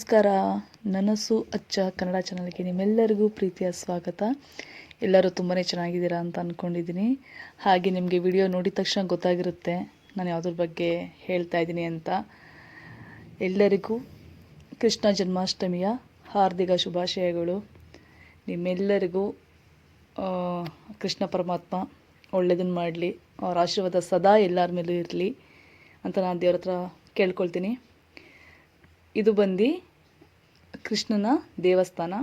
ನಮಸ್ಕಾರ. ನನಸು ಅಚ್ಚ ಕನ್ನಡ ಚಾನಲ್ಗೆ ನಿಮ್ಮೆಲ್ಲರಿಗೂ ಪ್ರೀತಿಯ ಸ್ವಾಗತ. ಎಲ್ಲರೂ ತುಂಬಾ ಚೆನ್ನಾಗಿದ್ದೀರಾ ಅಂತ ಅಂದ್ಕೊಂಡಿದ್ದೀನಿ. ಹಾಗೆ ನಿಮಗೆ ವಿಡಿಯೋ ನೋಡಿದ ತಕ್ಷಣ ಗೊತ್ತಾಗಿರುತ್ತೆ ನಾನು ಯಾವುದ್ರ ಬಗ್ಗೆ ಹೇಳ್ತಾ ಇದ್ದೀನಿ ಅಂತ. ಎಲ್ಲರಿಗೂ ಕೃಷ್ಣ ಜನ್ಮಾಷ್ಟಮಿಯ ಹಾರ್ದಿಕ ಶುಭಾಶಯಗಳು. ನಿಮ್ಮೆಲ್ಲರಿಗೂ ಕೃಷ್ಣ ಪರಮಾತ್ಮ ಒಳ್ಳೆಯದನ್ನು ಮಾಡಲಿ, ಅವರ ಆಶೀರ್ವಾದ ಸದಾ ಎಲ್ಲರ ಮೇಲೂ ಇರಲಿ ಅಂತ ನಾನು ದೇವ್ರ ಹತ್ರ ಕೇಳ್ಕೊಳ್ತೀನಿ. ಇದು ಬಂದು ಕೃಷ್ಣನ ದೇವಸ್ಥಾನ,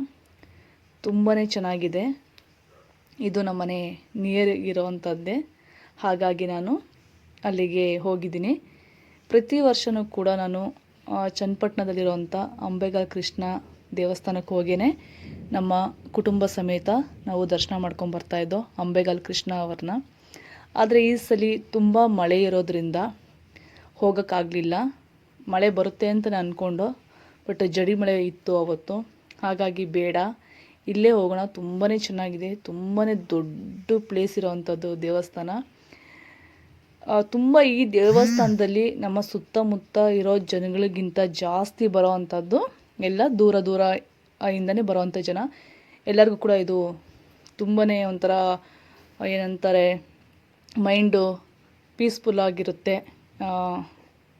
ತುಂಬಾ ಚೆನ್ನಾಗಿದೆ. ಇದು ನಮ್ಮನೆ ನಿಯರ್ ಇರೋವಂಥದ್ದೇ, ಹಾಗಾಗಿ ನಾನು ಅಲ್ಲಿಗೆ ಹೋಗಿದ್ದೀನಿ. ಪ್ರತಿ ವರ್ಷವೂ ಕೂಡ ನಾನು ಚನ್ನಪಟ್ಟಣದಲ್ಲಿರುವಂಥ ಅಂಬೆಗಾಲ್ ಕೃಷ್ಣ ದೇವಸ್ಥಾನಕ್ಕೆ ಹೋಗೇ ನಮ್ಮ ಕುಟುಂಬ ಸಮೇತ ನಾವು ದರ್ಶನ ಮಾಡ್ಕೊಂಬರ್ತಾಯಿದ್ದೋ ಅಂಬೆಗಾಲ್ ಕೃಷ್ಣ ಅವ್ರನ್ನ. ಆದರೆ ಈ ಸಲ ತುಂಬ ಮಳೆ ಇರೋದ್ರಿಂದ ಹೋಗೋಕ್ಕಾಗಲಿಲ್ಲ. ಮಳೆ ಬರುತ್ತೆ ಅಂತಲೇ ಅಂದ್ಕೊಂಡು, ಬಟ್ ಜಡಿ ಮಳೆ ಇತ್ತು ಅವತ್ತು. ಹಾಗಾಗಿ ಬೇಡ, ಇಲ್ಲೇ ಹೋಗೋಣ, ತುಂಬಾ ಚೆನ್ನಾಗಿದೆ, ತುಂಬಾ ದೊಡ್ಡ ಪ್ಲೇಸ್ ಇರೋವಂಥದ್ದು ದೇವಸ್ಥಾನ. ತುಂಬ ಈ ದೇವಸ್ಥಾನದಲ್ಲಿ ನಮ್ಮ ಸುತ್ತಮುತ್ತ ಇರೋ ಜನಗಳಿಗಿಂತ ಜಾಸ್ತಿ ಬರೋವಂಥದ್ದು ಎಲ್ಲ ದೂರ ದೂರ ಇಂದನೇ ಬರೋವಂಥ ಜನ. ಎಲ್ಲರಿಗೂ ಕೂಡ ಇದು ತುಂಬಾ ಒಂಥರ ಏನಂತಾರೆ, ಮೈಂಡು ಪೀಸ್ಫುಲ್ ಆಗಿರುತ್ತೆ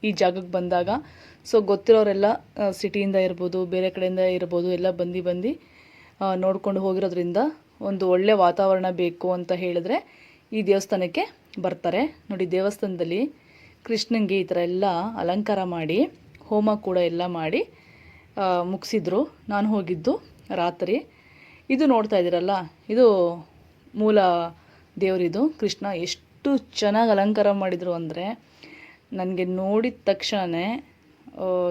ಈ ಜಾಗಕ್ಕೆ ಬಂದಾಗ. ಸೊ ಗೊತ್ತಿರೋರೆಲ್ಲ ಸಿಟಿಯಿಂದ ಇರ್ಬೋದು, ಬೇರೆ ಕಡೆಯಿಂದ ಇರ್ಬೋದು, ಎಲ್ಲ ಬಂದು ನೋಡ್ಕೊಂಡು ಹೋಗಿರೋದ್ರಿಂದ ಒಂದು ಒಳ್ಳೆಯ ವಾತಾವರಣ ಬೇಕು ಅಂತ ಹೇಳಿದ್ರೆ ಈ ದೇವಸ್ಥಾನಕ್ಕೆ ಬರ್ತಾರೆ. ನೋಡಿ, ದೇವಸ್ಥಾನದಲ್ಲಿ ಕೃಷ್ಣನಿಗೆ ಈ ಥರ ಎಲ್ಲ ಅಲಂಕಾರ ಮಾಡಿ ಹೋಮ ಕೂಡ ಎಲ್ಲ ಮಾಡಿ ಮುಗಿಸಿದ್ರು. ನಾನು ಹೋಗಿದ್ದು ರಾತ್ರಿ. ಇದು ನೋಡ್ತಾ ಇದ್ದೀರಲ್ಲ, ಇದು ಮೂಲ ದೇವರಿದು ಕೃಷ್ಣ. ಎಷ್ಟು ಚೆನ್ನಾಗಿ ಅಲಂಕಾರ ಮಾಡಿದರು ಅಂದರೆ ನನಗೆ ನೋಡಿದ ತಕ್ಷಣವೇ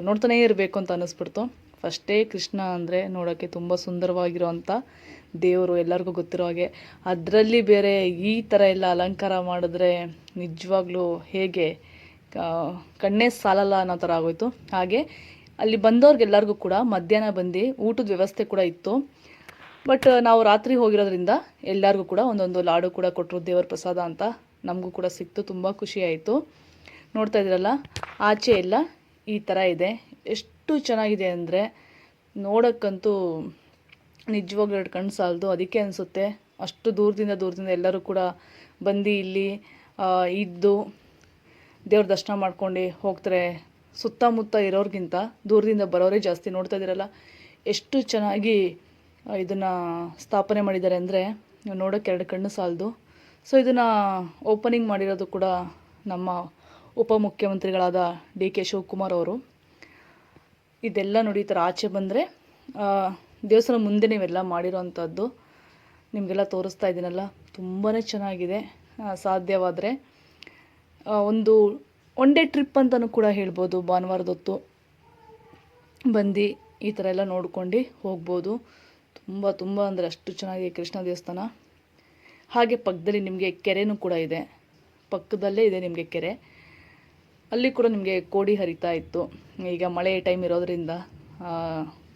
ನೋಡ್ತಾನೇ ಇರಬೇಕು ಅಂತ ಅನ್ನಿಸ್ಬಿಡ್ತು. ಫಸ್ಟೇ ಕೃಷ್ಣ ಅಂದರೆ ನೋಡೋಕ್ಕೆ ತುಂಬ ಸುಂದರವಾಗಿರೋವಂಥ ದೇವರು, ಎಲ್ಲರಿಗೂ ಗೊತ್ತಿರೋ ಹಾಗೆ. ಅದರಲ್ಲಿ ಬೇರೆ ಈ ಥರ ಎಲ್ಲ ಅಲಂಕಾರ ಮಾಡಿದ್ರೆ ನಿಜವಾಗ್ಲೂ ಹೇಗೆ ಕಣ್ಣೇ ಸಾಲಲ್ಲ ಅನ್ನೋ ಥರ ಆಗೋಯ್ತು. ಹಾಗೆ ಅಲ್ಲಿ ಬಂದವ್ರಿಗೆಲ್ಲರಿಗೂ ಕೂಡ ಮಧ್ಯಾಹ್ನ ಬಂದು ಊಟದ ವ್ಯವಸ್ಥೆ ಕೂಡ ಇತ್ತು. ಬಟ್ ನಾವು ರಾತ್ರಿ ಹೋಗಿರೋದ್ರಿಂದ ಎಲ್ಲರಿಗೂ ಕೂಡ ಒಂದೊಂದು ಲಾಡು ಕೂಡ ಕೊಟ್ಟರು, ದೇವರ ಪ್ರಸಾದ ಅಂತ. ನಮಗೂ ಕೂಡ ಸಿಕ್ತು, ತುಂಬ ಖುಷಿ ಆಯಿತು. ನೋಡ್ತಾ ಇದ್ದೀರಲ್ಲ, ಆಚೆ ಎಲ್ಲ ಈ ಥರ ಇದೆ. ಎಷ್ಟು ಚೆನ್ನಾಗಿದೆ ಅಂದರೆ ನೋಡೋಕ್ಕಂತೂ ನಿಜವಾಗ್ಲೂ ಎರಡು ಕಣ್ಣು ಸಾಲದು. ಅದಕ್ಕೆ ಅನಿಸುತ್ತೆ ಅಷ್ಟು ದೂರದಿಂದ ಎಲ್ಲರೂ ಕೂಡ ಬಂದು ಇಲ್ಲಿ ಇದ್ದು ದೇವ್ರ ದರ್ಶನ ಮಾಡ್ಕೊಂಡು ಹೋಗ್ತಾರೆ. ಸುತ್ತಮುತ್ತ ಇರೋರಿಗಿಂತ ದೂರದಿಂದ ಬರೋರೇ ಜಾಸ್ತಿ. ನೋಡ್ತಾ ಇದ್ದೀರಲ್ಲ, ಎಷ್ಟು ಚೆನ್ನಾಗಿ ಇದನ್ನು ಸ್ಥಾಪನೆ ಮಾಡಿದ್ದಾರೆ ಅಂದರೆ ನೋಡೋಕ್ಕೆ ಎರಡು ಕಣ್ಣು ಸಾಲದು. ಸೊ ಇದನ್ನು ಓಪನಿಂಗ್ ಮಾಡಿರೋದು ಕೂಡ ನಮ್ಮ ಉಪಮುಖ್ಯಮಂತ್ರಿಗಳಾದ ಡಿ ಕೆ ಶಿವಕುಮಾರ್ ಅವರು. ಇದೆಲ್ಲ ನೋಡಿ, ಈ ಥರ ಆಚೆ ಬಂದರೆ ದೇವಸ್ಥಾನ ಮುಂದೆ ನೀವೆಲ್ಲ ಮಾಡಿರೋವಂಥದ್ದು ನಿಮಗೆಲ್ಲ ತೋರಿಸ್ತಾ ಇದ್ದೀನಲ್ಲ, ತುಂಬಾ ಚೆನ್ನಾಗಿದೆ. ಸಾಧ್ಯವಾದರೆ ಒಂದು ಒನ್ ಡೇ ಟ್ರಿಪ್ ಅಂತಲೂ ಕೂಡ ಹೇಳ್ಬೋದು. ಭಾನುವಾರದೊತ್ತು ಬಂದು ಈ ಥರ ಎಲ್ಲ ನೋಡ್ಕೊಂಡು ಹೋಗ್ಬೋದು. ತುಂಬ ಅಂದರೆ ಅಷ್ಟು ಚೆನ್ನಾಗಿದೆ ಕೃಷ್ಣ ದೇವಸ್ಥಾನ. ಹಾಗೆ ಪಕ್ಕದಲ್ಲಿ ನಿಮಗೆ ಕೆರೆನೂ ಕೂಡ ಇದೆ, ಪಕ್ಕದಲ್ಲೇ ಇದೆ ನಿಮಗೆ ಕೆರೆ. ಅಲ್ಲಿ ಕೂಡ ನಿಮಗೆ ಕೋಡಿ ಹರಿತಾ ಇತ್ತು. ಈಗ ಮಳೆ ಟೈಮ್ ಇರೋದರಿಂದ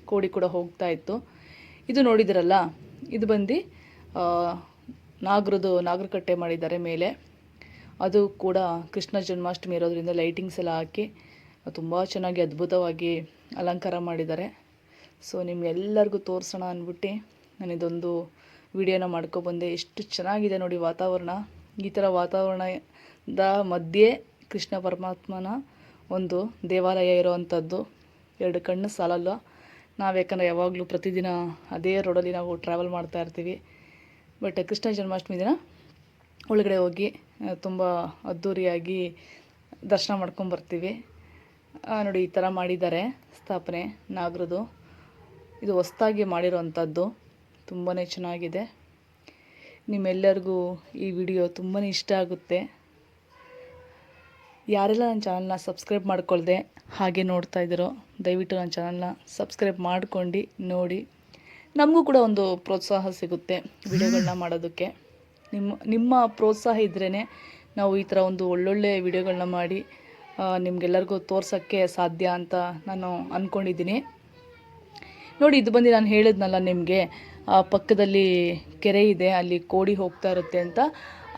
ಕೋಡಿ ಕೂಡ ಹೋಗ್ತಾ ಇತ್ತು. ಇದು ನೋಡಿದಿರಲ್ಲ, ಇದು ಬಂದು ನಾಗರಕಟ್ಟೆ ಮಾಡಿದ್ದಾರೆ ಮೇಲೆ. ಅದು ಕೂಡ ಕೃಷ್ಣ ಜನ್ಮಾಷ್ಟಮಿ ಇರೋದ್ರಿಂದ ಲೈಟಿಂಗ್ಸ್ ಎಲ್ಲ ಹಾಕಿ ತುಂಬ ಚೆನ್ನಾಗಿ ಅದ್ಭುತವಾಗಿ ಅಲಂಕಾರ ಮಾಡಿದ್ದಾರೆ. ಸೊ ನಿಮ್ಗೆಲ್ಲರಿಗೂ ತೋರಿಸೋಣ ಅಂದ್ಬಿಟ್ಟು ನಾನು ಇದೊಂದು ವಿಡಿಯೋನ ಮಾಡ್ಕೊಬಂದೆ. ಎಷ್ಟು ಚೆನ್ನಾಗಿದೆ ನೋಡಿ ವಾತಾವರಣ. ಈ ಥರ ವಾತಾವರಣದ ಮಧ್ಯೆ ಕೃಷ್ಣ ಪರಮಾತ್ಮನ ಒಂದು ದೇವಾಲಯ ಇರೋವಂಥದ್ದು ಎರಡು ಕಣ್ಣು ಸಾಲಲ್ಲ. ನಾವು ಯಾಕಂದರೆ ಯಾವಾಗಲೂ ಪ್ರತಿದಿನ ಅದೇ ರೋಡಲ್ಲಿ ನಾವು ಟ್ರಾವೆಲ್ ಮಾಡ್ತಾ ಇರ್ತೀವಿ. ಬಟ್ ಕೃಷ್ಣ ಜನ್ಮಾಷ್ಟಮಿ ದಿನ ಒಳಗಡೆ ಹೋಗಿ ತುಂಬ ಅದ್ಧೂರಿಯಾಗಿ ದರ್ಶನ ಮಾಡ್ಕೊಂಬರ್ತೀವಿ. ನೋಡಿ, ಈ ಥರ ಮಾಡಿದ್ದಾರೆ ಸ್ಥಾಪನೆ ನಾಗರದು. ಇದು ಹೊಸ್ದಾಗಿ ಮಾಡಿರೋವಂಥದ್ದು, ತುಂಬಾ ಚೆನ್ನಾಗಿದೆ. ನಿಮ್ಮೆಲ್ಲರಿಗೂ ಈ ವಿಡಿಯೋ ತುಂಬಾ ಇಷ್ಟ ಆಗುತ್ತೆ. ಯಾರೆಲ್ಲ ನನ್ನ ಚಾನಲ್ನ ಸಬ್ಸ್ಕ್ರೈಬ್ ಮಾಡ್ಕೊಳ್ದೆ ಹಾಗೆ ನೋಡ್ತಾ ಇದ್ದೀರೋ, ದಯವಿಟ್ಟು ನನ್ನ ಚಾನಲ್ನ ಸಬ್ಸ್ಕ್ರೈಬ್ ಮಾಡ್ಕೊಂಡು ನೋಡಿ. ನಮಗೂ ಕೂಡ ಒಂದು ಪ್ರೋತ್ಸಾಹ ಸಿಗುತ್ತೆ ವಿಡಿಯೋಗಳನ್ನ ಮಾಡೋದಕ್ಕೆ. ನಿಮ್ಮ ಪ್ರೋತ್ಸಾಹ ಇದ್ರೇ ನಾವು ಈ ಥರ ಒಂದು ಒಳ್ಳೊಳ್ಳೆ ವಿಡಿಯೋಗಳನ್ನ ಮಾಡಿ ನಿಮಗೆಲ್ಲರಿಗೂ ತೋರ್ಸೋಕ್ಕೆ ಸಾಧ್ಯ ಅಂತ ನಾನು ಅಂದ್ಕೊಂಡಿದ್ದೀನಿ. ನೋಡಿ, ಇದು ಬಂದು ನಾನು ಹೇಳಿದ್ನಲ್ಲ ನಿಮಗೆ, ಪಕ್ಕದಲ್ಲಿ ಕೆರೆ ಇದೆ, ಅಲ್ಲಿ ಕೋಡಿ ಹೋಗ್ತಾ ಇರುತ್ತೆ ಅಂತ.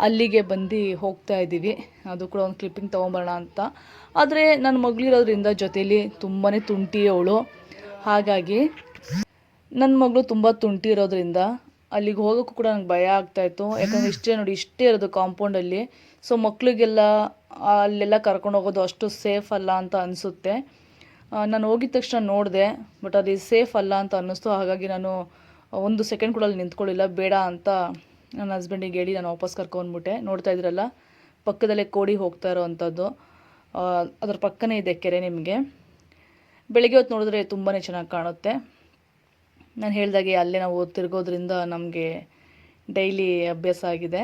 ಅಲ್ಲಿಗೆ ಬಂದು ಹೋಗ್ತಾ ಇದ್ದೀವಿ. ಅದು ಕೂಡ ಒಂದು ಕ್ಲಿಪ್ಪಿಂಗ್ ತೊಗೊಂಬರೋಣ ಅಂತ. ಆದರೆ ನನ್ನ ಮಗಳಿರೋದ್ರಿಂದ ಜೊತೇಲಿ ತುಂಬಾ ತುಂಟಿ ಅವಳು. ಹಾಗಾಗಿ ನನ್ನ ಮಗಳು ತುಂಬ ತುಂಟಿ ಇರೋದ್ರಿಂದ ಅಲ್ಲಿಗೆ ಹೋಗೋಕ್ಕೂ ಕೂಡ ನಂಗೆ ಭಯ ಆಗ್ತಾಯಿತ್ತು. ಯಾಕಂದರೆ ಇಷ್ಟೇ ನೋಡಿ, ಇಷ್ಟೇ ಇರೋದು ಕಾಂಪೌಂಡಲ್ಲಿ. ಸೊ ಮಕ್ಕಳಿಗೆಲ್ಲ ಅಲ್ಲೆಲ್ಲ ಕರ್ಕೊಂಡು ಹೋಗೋದು ಅಷ್ಟು ಸೇಫ್ ಅಲ್ಲ ಅಂತ ಅನಿಸುತ್ತೆ. ನಾನು ಹೋಗಿದ ತಕ್ಷಣ ನೋಡಿದೆ, ಬಟ್ ಅದು ಸೇಫ್ ಅಲ್ಲ ಅಂತ ಅನ್ನಿಸ್ತು. ಹಾಗಾಗಿ ನಾನು ಒಂದು ಸೆಕೆಂಡ್ ಕೂಡ ಅಲ್ಲಿ ನಿಂತ್ಕೊಳ್ಳಿಲ್ಲ. ಬೇಡ ಅಂತ ನನ್ನ ಹಸ್ಬೆಂಡಿಗೆ ಹೇಳಿ ನಾನು ವಾಪಸ್ ಕರ್ಕೊಂಡ್ಬಿಟ್ಟೆ. ನೋಡ್ತಾ ಇದ್ರಲ್ಲ, ಪಕ್ಕದಲ್ಲೇ ಕೋಡಿ ಹೋಗ್ತಾ ಇರೋವಂಥದ್ದು. ಅದ್ರ ಪಕ್ಕನೇ ಇದೆ ಕೆರೆ. ನಿಮಗೆ ಬೆಳಗ್ಗೆ ಹೊತ್ತು ನೋಡಿದ್ರೆ ತುಂಬಾ ಚೆನ್ನಾಗಿ ಕಾಣುತ್ತೆ. ನಾನು ಹೇಳ್ದಾಗೆ ಅಲ್ಲೇ ನಾವು ತಿರ್ಗೋದ್ರಿಂದ ನಮಗೆ ಡೈಲಿ ಅಭ್ಯಾಸ ಆಗಿದೆ.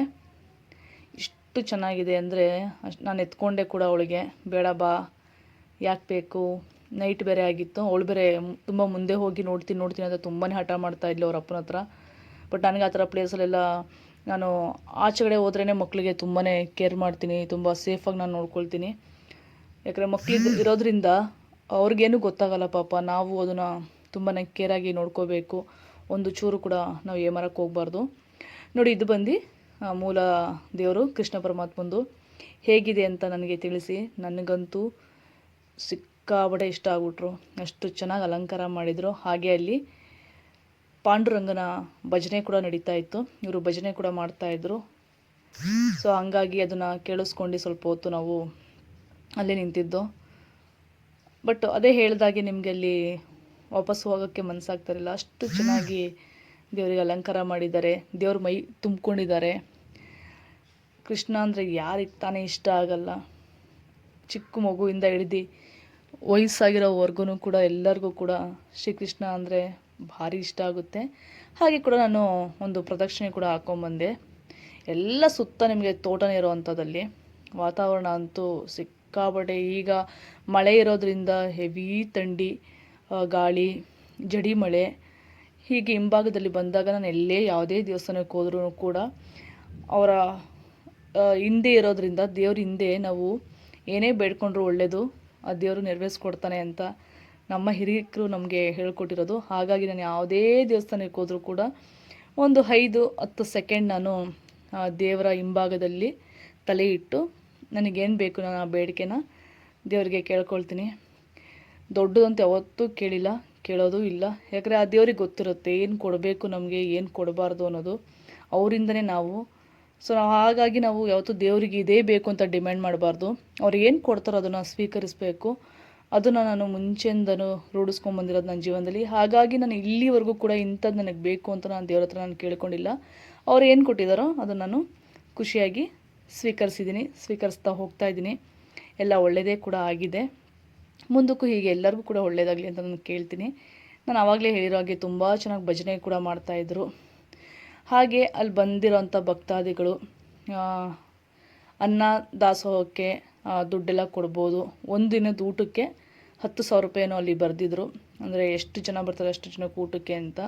ಇಷ್ಟು ಚೆನ್ನಾಗಿದೆ ಅಂದರೆ ನಾನು ಎತ್ಕೊಂಡೆ ಕೂಡ ಅವಳಿಗೆ, ಬೇಡ ಬಾ, ಯಾಕೆ ಬೇಕು, ನೈಟ್ ಬೇರೆ ಆಗಿತ್ತು. ಅವಳು ಬೇರೆ ತುಂಬ ಮುಂದೆ ಹೋಗಿ ನೋಡ್ತೀನಿ ಅಂತ ತುಂಬಾ ಹಠ ಮಾಡ್ತಾಯಿದ್ಲು ಅವ್ರ ಅಪ್ಪನ ಹತ್ರ. ಬಟ್ ನನಗೆ ಆ ಥರ ಪ್ಲೇಸಲ್ಲೆಲ್ಲ ನಾನು ಆಚೆಗಡೆ ಹೋದ್ರೇ ಮಕ್ಕಳಿಗೆ ತುಂಬಾ ಕೇರ್ ಮಾಡ್ತೀನಿ, ತುಂಬ ಸೇಫಾಗಿ ನಾನು ನೋಡ್ಕೊಳ್ತೀನಿ. ಯಾಕಂದರೆ ಮಕ್ಕಳಿಗೆ ಇರೋದ್ರಿಂದ ಅವ್ರಿಗೇನು ಗೊತ್ತಾಗಲ್ಲ ಪಾಪ. ನಾವು ಅದನ್ನು ತುಂಬಾ ಕೇರಾಗಿ ನೋಡ್ಕೋಬೇಕು. ಒಂದು ಚೂರು ಕೂಡ ನಾವು ಏಮಾರಕ್ಕೆ ಹೋಗ್ಬಾರ್ದು. ನೋಡಿ, ಇದು ಬಂದು ಮೂಲ ದೇವರು ಕೃಷ್ಣ ಪರಮಾತ್ಮಂದು. ಹೇಗಿದೆ ಅಂತ ನನಗೆ ತಿಳಿಸಿ. ನನಗಂತೂ ಸಿಕ್ಕಾಬಡೆ ಇಷ್ಟ ಆಗ್ಬಿಟ್ರು. ಅಷ್ಟು ಚೆನ್ನಾಗಿ ಅಲಂಕಾರ ಮಾಡಿದರು. ಹಾಗೆ ಅಲ್ಲಿ ಪಾಂಡುರಂಗನ ಭಜನೆ ಕೂಡ ನಡೀತಾ ಇತ್ತು. ಇವರು ಭಜನೆ ಕೂಡ ಮಾಡ್ತಾಯಿದ್ರು. ಸೊ ಹಂಗಾಗಿ ಅದನ್ನು ಕೇಳಿಸ್ಕೊಂಡು ಸ್ವಲ್ಪ ಹೊತ್ತು ನಾವು ಅಲ್ಲೇ ನಿಂತಿದ್ದು. ಬಟ್ ಅದೇ ಹೇಳಿದಾಗೆ ನಿಮಗೆ ಅಲ್ಲಿ ವಾಪಸ್ ಹೋಗೋಕ್ಕೆ ಮನಸ್ಸಾಗ್ತಾರಿಲ್ಲ. ಅಷ್ಟು ಚೆನ್ನಾಗಿ ದೇವರಿಗೆ ಅಲಂಕಾರ ಮಾಡಿದ್ದಾರೆ. ದೇವ್ರ ಮೈ ತುಂಬಿಕೊಂಡಿದ್ದಾರೆ. ಕೃಷ್ಣ ಅಂದರೆ ಯಾರಿಗೆ ತಾನೇ ಇಷ್ಟ ಆಗಲ್ಲ. ಚಿಕ್ಕ ಮಗುವಿಂದ ಹಿಡಿದು ವಯಸ್ಸಾಗಿರೋವರೆಗೂ ಕೂಡ ಎಲ್ಲರಿಗೂ ಕೂಡ ಶ್ರೀಕೃಷ್ಣ ಅಂದರೆ ಭಾರಿ ಇಷ್ಟ ಆಗುತ್ತೆ. ಹಾಗೆ ಕೂಡ ನಾನು ಒಂದು ಪ್ರದಕ್ಷಿಣೆ ಕೂಡ ಹಾಕ್ಕೊಂಬಂದೆ. ಎಲ್ಲ ಸುತ್ತ ನಿಮಗೆ ತೋಟನೇ ಇರೋವಂಥದ್ದಲ್ಲಿ. ವಾತಾವರಣ ಅಂತೂ ಸಿಕ್ಕಾಬಟ್ಟೆ. ಈಗ ಮಳೆ ಇರೋದ್ರಿಂದ ಹೆವಿ ಥಂಡಿ, ಗಾಳಿ, ಜಡಿ ಮಳೆ. ಹೀಗೆ ಹಿಂಭಾಗದಲ್ಲಿ ಬಂದಾಗ ನಾನು ಎಲ್ಲೇ ಯಾವುದೇ ದೇವಸ್ಥಾನಕ್ಕೆ ಹೋದ್ರೂ ಕೂಡ ಅವರ ಹಿಂದೆ ಇರೋದ್ರಿಂದ, ದೇವ್ರ ಹಿಂದೆ ನಾವು ಏನೇ ಬೇಡ್ಕೊಂಡ್ರೂ ಒಳ್ಳೆಯದು, ಆ ದೇವರು ನೆರವೇರಿಸ್ಕೊಡ್ತಾನೆ ಅಂತ ನಮ್ಮ ಹಿರಿಯರು ನಮಗೆ ಹೇಳ್ಕೊಟ್ಟಿರೋದು. ಹಾಗಾಗಿ ನಾನು ಯಾವುದೇ ದೇವಸ್ಥಾನಕ್ಕೆ ಹೋದರೂ ಕೂಡ ಒಂದು 5-10 ಸೆಕೆಂಡ್ ನಾನು ದೇವರ ಹಿಂಭಾಗದಲ್ಲಿ ತಲೆ ಇಟ್ಟು ನನಗೇನು ಬೇಕು ನಾನು ಆ ಬೇಡಿಕೆನ ದೇವರಿಗೆ ಕೇಳ್ಕೊಳ್ತೀನಿ. ದೊಡ್ಡದಂತ ಯಾವತ್ತೂ ಕೇಳಿಲ್ಲ, ಕೇಳೋದು ಇಲ್ಲ. ಯಾಕಂದರೆ ಆ ದೇವ್ರಿಗೆ ಗೊತ್ತಿರುತ್ತೆ ಏನು ಕೊಡಬೇಕು ನಮಗೆ, ಏನು ಕೊಡಬಾರ್ದು ಅನ್ನೋದು. ಅವರಿಂದನೇ ನಾವು. ಸೊ ಹಾಗಾಗಿ ನಾವು ಯಾವತ್ತೂ ದೇವರಿಗೆ ಇದೇ ಬೇಕು ಅಂತ ಡಿಮ್ಯಾಂಡ್ ಮಾಡಬಾರ್ದು. ಅವ್ರು ಏನು ಕೊಡ್ತಾರೋ ಅದನ್ನು ಸ್ವೀಕರಿಸಬೇಕು. ಅದನ್ನು ನಾನು ಮುಂಚೆಯಿಂದನೂ ರೂಢಿಸ್ಕೊಂಬಂದಿರೋದು ನನ್ನ ಜೀವನದಲ್ಲಿ. ಹಾಗಾಗಿ ನಾನು ಇಲ್ಲಿವರೆಗೂ ಕೂಡ ಇಂಥದ್ದು ನನಗೆ ಬೇಕು ಅಂತ ನಾನು ದೇವ್ರ ಹತ್ರ ನಾನು ಕೇಳ್ಕೊಂಡಿಲ್ಲ. ಅವ್ರು ಏನು ಕೊಟ್ಟಿದ್ದಾರೋ ಅದನ್ನು ನಾನು ಖುಷಿಯಾಗಿ ಸ್ವೀಕರಿಸ್ತಾ ಹೋಗ್ತಾಯಿದ್ದೀನಿ. ಎಲ್ಲ ಒಳ್ಳೆಯದೇ ಕೂಡ ಆಗಿದೆ. ಮುಂದಕ್ಕೂ ಹೀಗೆ ಎಲ್ಲರಿಗೂ ಕೂಡ ಒಳ್ಳೆಯದಾಗಲಿ ಅಂತ ನಾನು ಕೇಳ್ತೀನಿ. ನಾನು ಆವಾಗಲೇ ಹೇಳಿರೋ ಹಾಗೆ ತುಂಬ ಚೆನ್ನಾಗಿ ಭಜನೆ ಕೂಡ ಮಾಡ್ತಾಯಿದ್ರು. ಹಾಗೆ ಅಲ್ಲಿ ಬಂದಿರೋಂಥ ಭಕ್ತಾದಿಗಳು ಅನ್ನ ದಾಸೋಹಕ್ಕೆ ದುಡ್ಡೆಲ್ಲ ಕೊಡ್ಬೋದು. ಒಂದು ದಿನದ ಊಟಕ್ಕೆ 10,000 ರೂಪಾಯಿನೂ ಅಲ್ಲಿ ಬರೆದಿದ್ರು. ಅಂದರೆ ಎಷ್ಟು ಜನ ಬರ್ತಾರೆ ಅಷ್ಟು ಜನಕ್ಕೆ ಊಟಕ್ಕೆ ಅಂತ.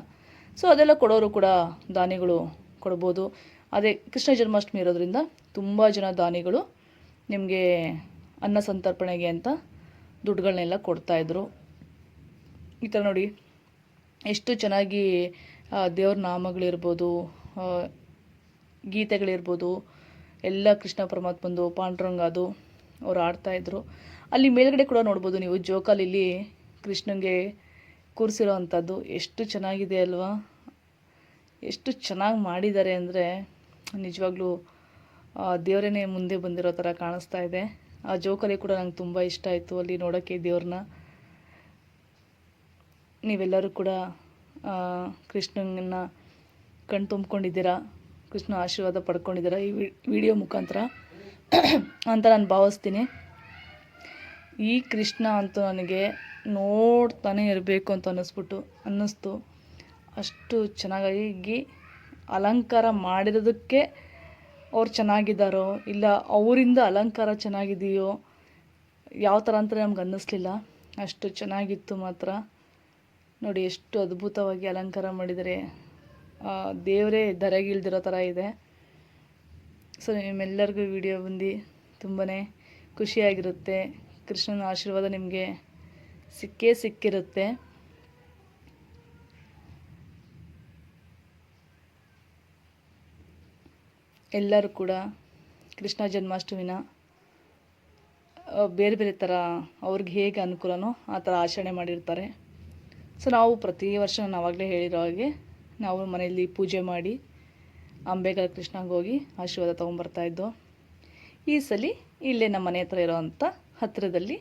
ಸೊ ಅದೆಲ್ಲ ಕೊಡೋರು ಕೂಡ ದಾನಿಗಳು ಕೊಡ್ಬೋದು. ಅದೇ ಕೃಷ್ಣ ಜನ್ಮಾಷ್ಟಮಿ ಇರೋದ್ರಿಂದ ತುಂಬ ಜನ ದಾನಿಗಳು ನಿಮಗೆ ಅನ್ನ ಸಂತರ್ಪಣೆಗೆ ಅಂತ ದುಡ್ಡುಗಳನ್ನೆಲ್ಲ ಕೊಡ್ತಾಯಿದ್ರು. ಈ ಥರ ನೋಡಿ ಎಷ್ಟು ಚೆನ್ನಾಗಿ ದೇವ್ರ ನಾಮಗಳಿರ್ಬೋದು, ಗೀತೆಗಳಿರ್ಬೋದು, ಎಲ್ಲ ಕೃಷ್ಣ ಪರಮಾತ್ಮಂದು, ಪಾಂಡುರಂಗ ಅದು ಅವ್ರು ಆಡ್ತಾಯಿದ್ರು. ಅಲ್ಲಿ ಮೇಲ್ಗಡೆ ಕೂಡ ನೋಡ್ಬೋದು ನೀವು, ಜೋಕಾಲಿಲಿ ಕೃಷ್ಣಂಗೆ ಕೂರಿಸಿರೋ ಅಂಥದ್ದು. ಎಷ್ಟು ಚೆನ್ನಾಗಿದೆ ಅಲ್ವಾ? ಎಷ್ಟು ಚೆನ್ನಾಗಿ ಮಾಡಿದ್ದಾರೆ ಅಂದರೆ ನಿಜವಾಗ್ಲೂ ದೇವರೇ ಮುಂದೆ ಬಂದಿರೋ ಥರ ಕಾಣಿಸ್ತಾ ಇದೆ. ಆ ಜೋಕಾಲಿ ಕೂಡ ನಂಗೆ ತುಂಬ ಇಷ್ಟ ಆಯಿತು ಅಲ್ಲಿ ನೋಡೋಕ್ಕೆ ದೇವ್ರನ್ನ. ನೀವೆಲ್ಲರೂ ಕೂಡ ಕೃಷ್ಣನ ಕಣ್ ತುಂಬ್ಕೊಂಡಿದ್ದೀರಾ, ಕೃಷ್ಣ ಆಶೀರ್ವಾದ ಪಡ್ಕೊಂಡಿದ್ದೀರಾ ಈ ವಿಡಿಯೋ ಮುಖಾಂತರ ಅಂತ ನಾನು ಭಾವಿಸ್ತೀನಿ. ಈ ಕೃಷ್ಣ ಅಂತೂ ನನಗೆ ನೋಡ್ತಾನೆ ಇರಬೇಕು ಅಂತ ಅನ್ನಿಸ್ತು. ಅಷ್ಟು ಚೆನ್ನಾಗಿ ಅಲಂಕಾರ ಮಾಡಿರೋದಕ್ಕೆ ಅವ್ರು ಚೆನ್ನಾಗಿದ್ದಾರೋ ಇಲ್ಲ ಅವರಿಂದ ಅಲಂಕಾರ ಚೆನ್ನಾಗಿದೆಯೋ ಯಾವ ಥರ ಅಂತ ನಮ್ಗೆ ಅನ್ನಿಸ್ಲಿಲ್ಲ. ಅಷ್ಟು ಚೆನ್ನಾಗಿತ್ತು ಮಾತ್ರ. ನೋಡಿ ಎಷ್ಟು ಅದ್ಭುತವಾಗಿ ಅಲಂಕಾರ ಮಾಡಿದರೆ, ದೇವರೇ ಧರೆಗಿಳ್ದಿರೋ ಥರ ಇದೆ. ಸೊ ನಿಮ್ಮೆಲ್ಲರಿಗೂ ವಿಡಿಯೋ ಬಂದು ತುಂಬಾ ಖುಷಿಯಾಗಿರುತ್ತೆ. ಕೃಷ್ಣನ ಆಶೀರ್ವಾದ ನಿಮಗೆ ಸಿಕ್ಕಿರುತ್ತೆ. ಎಲ್ಲರೂ ಕೂಡ ಕೃಷ್ಣ ಜನ್ಮಾಷ್ಟಮಿನ ಬೇರೆ ಬೇರೆ ಥರ ಅವ್ರಿಗೆ ಹೇಗೆ ಅನುಕೂಲನೋ ಆ ಥರ ಆಚರಣೆ ಮಾಡಿರ್ತಾರೆ. ಸೊ ನಾವು ಪ್ರತಿ ವರ್ಷ ನಾನು ಆವಾಗಲೇ ಹೇಳಿರೋ ಹಾಗೆ ನಾವು ಮನೆಯಲ್ಲಿ ಪೂಜೆ ಮಾಡಿ ಅಂಬೇಗರ ಕೃಷ್ಣಂಗೆ ಹೋಗಿ ಆಶೀರ್ವಾದ ತೊಗೊಂಬರ್ತಾಯಿದ್ದೋ. ಈ ಸಲ ಇಲ್ಲೇ ನಮ್ಮ ಮನೆ ಹತ್ರ ಇರೋವಂಥ ಹತ್ತಿರದಲ್ಲಿ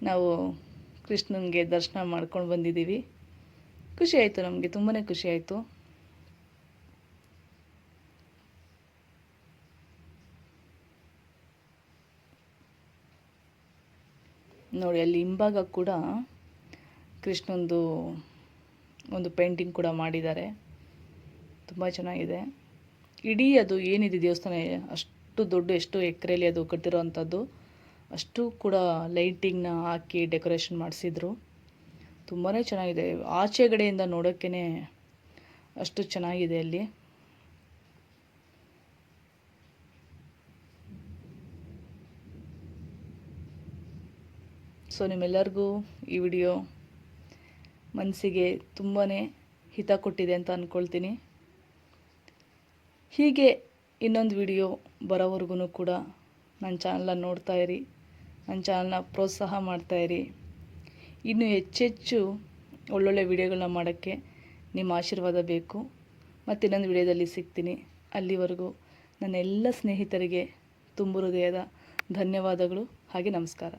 ನಾವು ಕೃಷ್ಣನಿಗೆ ದರ್ಶನ ಮಾಡ್ಕೊಂಡು ಬಂದಿದ್ದೀವಿ. ಖುಷಿ ಆಯಿತು, ನಮಗೆ ತುಂಬಾ ಖುಷಿ ಆಯಿತು. ನೋಡಿ ಅಲ್ಲಿ ಹಿಂಭಾಗ ಕೂಡ ಕೃಷ್ಣಂದು ಒಂದು ಪೇಂಟಿಂಗ್ ಕೂಡ ಮಾಡಿದ್ದಾರೆ, ತುಂಬ ಚೆನ್ನಾಗಿದೆ. ಇಡೀ ಅದು ಏನಿದೆ ದೇವಸ್ಥಾನ ಅಷ್ಟು ದೊಡ್ಡ, ಎಷ್ಟು ಎಕರೆಯಲ್ಲಿ ಅದು ಕಟ್ಟಿರೋ ಅಂಥದ್ದು, ಅಷ್ಟು ಕೂಡ ಲೈಟಿಂಗ್ನ ಹಾಕಿ ಡೆಕೋರೇಷನ್ ಮಾಡಿಸಿದ್ರು. ತುಂಬಾ ಚೆನ್ನಾಗಿದೆ, ಆಚೆಗಡೆಯಿಂದ ನೋಡೋಕ್ಕೇ ಅಷ್ಟು ಚೆನ್ನಾಗಿದೆ ಅಲ್ಲಿ. ಸೊ ನಿಮ್ಮೆಲ್ಲರಿಗೂ ಈ ವಿಡಿಯೋ ಮನಸ್ಸಿಗೆ ತುಂಬಾ ಹಿತ ಕೊಟ್ಟಿದೆ ಅಂತ ಅಂದ್ಕೊಳ್ತೀನಿ. ಹೀಗೆ ಇನ್ನೊಂದು ವಿಡಿಯೋ ಬರೋವರೆಗೂ ಕೂಡ ನನ್ನ ಚಾನಲ್ನ ನೋಡ್ತಾ ಇರಿ, ನನ್ನ ಚಾನಲ್ನ ಪ್ರೋತ್ಸಾಹ ಮಾಡ್ತಾಯಿರಿ. ಇನ್ನೂ ಹೆಚ್ಚೆಚ್ಚು ಒಳ್ಳೊಳ್ಳೆ ವಿಡಿಯೋಗಳನ್ನ ಮಾಡೋಕ್ಕೆ ನಿಮ್ಮ ಆಶೀರ್ವಾದ ಬೇಕು. ಮತ್ತು ಇನ್ನೊಂದು ವಿಡಿಯೋದಲ್ಲಿ ಸಿಗ್ತೀನಿ. ಅಲ್ಲಿವರೆಗೂ ನನ್ನ ಎಲ್ಲ ಸ್ನೇಹಿತರಿಗೆ ತುಂಬ ಹೃದಯದ ಧನ್ಯವಾದಗಳು, ಹಾಗೆ ನಮಸ್ಕಾರ.